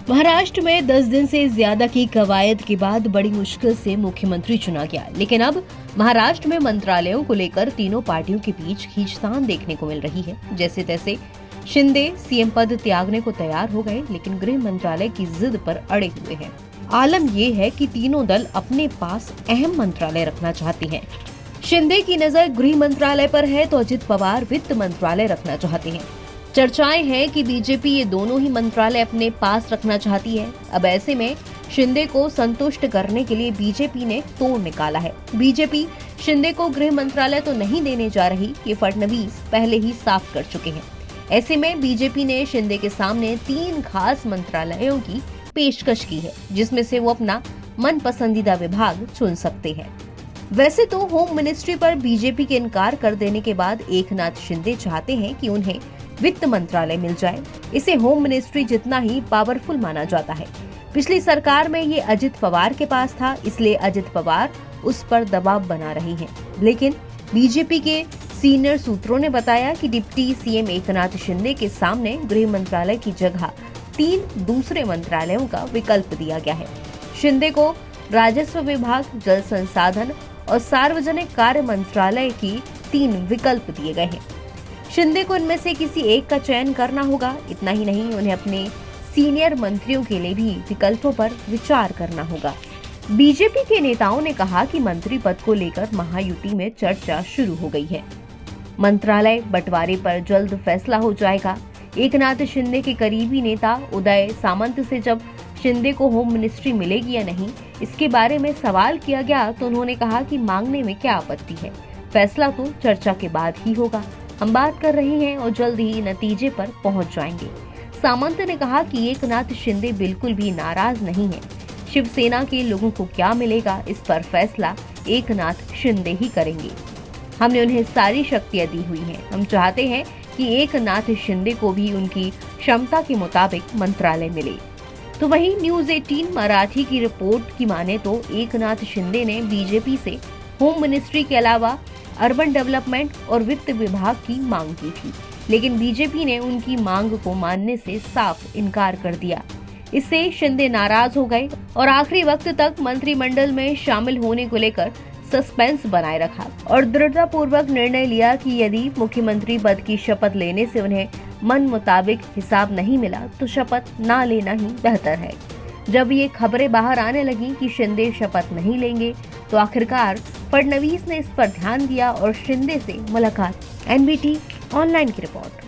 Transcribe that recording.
महाराष्ट्र में 10 दिन से ज्यादा की कवायद के बाद बड़ी मुश्किल से मुख्यमंत्री चुना गया, लेकिन अब महाराष्ट्र में मंत्रालयों को लेकर तीनों पार्टियों के बीच खींचतान देखने को मिल रही है। जैसे तैसे शिंदे सीएम पद त्यागने को तैयार हो गए, लेकिन गृह मंत्रालय की जिद पर अड़े हुए हैं। आलम ये है कि तीनों दल अपने पास अहम मंत्रालय रखना चाहते हैं। शिंदे की नजर गृह मंत्रालय पर है तो अजित पवार वित्त मंत्रालय रखना चाहते हैं। चर्चाएं हैं कि बीजेपी ये दोनों ही मंत्रालय अपने पास रखना चाहती है। अब ऐसे में शिंदे को संतुष्ट करने के लिए बीजेपी ने तोड़ निकाला है। बीजेपी शिंदे को गृह मंत्रालय तो नहीं देने जा रही, ये फडणवीस पहले ही साफ कर चुके हैं। ऐसे में बीजेपी ने शिंदे के सामने 3 खास मंत्रालयों की पेशकश की है, जिसमें से वो अपना मन पसंदीदा विभाग चुन सकते हैं। वैसे तो होम मिनिस्ट्री पर बीजेपी के इनकार कर देने के बाद एकनाथ शिंदे चाहते हैं कि उन्हें वित्त मंत्रालय मिल जाए। इसे होम मिनिस्ट्री जितना ही पावरफुल माना जाता है। पिछली सरकार में ये अजित पवार के पास था, इसलिए अजित पवार उस पर दबाव बना रही हैं। लेकिन बीजेपी के सीनियर सूत्रों ने बताया कि डिप्टी सीएम एकनाथ शिंदे के सामने गृह मंत्रालय की जगह 3 दूसरे मंत्रालयों का विकल्प दिया गया है। शिंदे को राजस्व विभाग, जल संसाधन और सार्वजनिक कार्य मंत्रालय की 3 विकल्प दिए गए हैं। शिंदे को इनमें से किसी एक का चयन करना होगा। इतना ही नहीं, उन्हें अपने सीनियर मंत्रियों के लिए भी विकल्पों पर विचार करना होगा। बीजेपी के नेताओं ने कहा कि मंत्री पद को लेकर महायुति में चर्चा शुरू हो गई है। मंत्रालय बंटवारे पर जल्द फैसला हो जाएगा। एकनाथ शिंदे के करीबी नेता उदय सामंत से जब शिंदे को होम मिनिस्ट्री मिलेगी या नहीं, इसके बारे में सवाल किया गया तो उन्होंने कहा कि मांगने में क्या आपत्ति है, फैसला तो चर्चा के बाद ही होगा। हम बात कर रहे हैं और जल्द ही नतीजे पर पहुंच जाएंगे। सामंत ने कहा कि एकनाथ शिंदे बिल्कुल भी नाराज नहीं है। शिवसेना के लोगों को क्या मिलेगा, इस पर फैसला एकनाथ शिंदे ही करेंगे। हमने उन्हें सारी शक्तियां दी हुई हैं। हम चाहते हैं कि एकनाथ शिंदे को भी उनकी क्षमता के मुताबिक मंत्रालय मिले। तो वहीं न्यूज 18 मराठी की रिपोर्ट की माने तो एकनाथ शिंदे ने बीजेपी से होम मिनिस्ट्री के अलावा अर्बन डेवलपमेंट और वित्त विभाग की मांग की थी, लेकिन बीजेपी ने उनकी मांग को मानने से साफ इनकार कर दिया। इससे शिंदे नाराज हो गए और आखिरी वक्त तक मंत्रिमंडल में शामिल होने को लेकर सस्पेंस बनाए रखा और दृढ़तापूर्वक निर्णय लिया कि यदि मुख्यमंत्री पद की शपथ लेने से उन्हें मन मुताबिक हिसाब नहीं मिला तो शपथ ना लेना ही बेहतर है। जब ये खबरें बाहर आने लगी कि शिंदे शपथ नहीं लेंगे, तो आखिरकार फडणवीस ने इस पर ध्यान दिया और शिंदे से मुलाकात। एनबीटी ऑनलाइन की रिपोर्ट।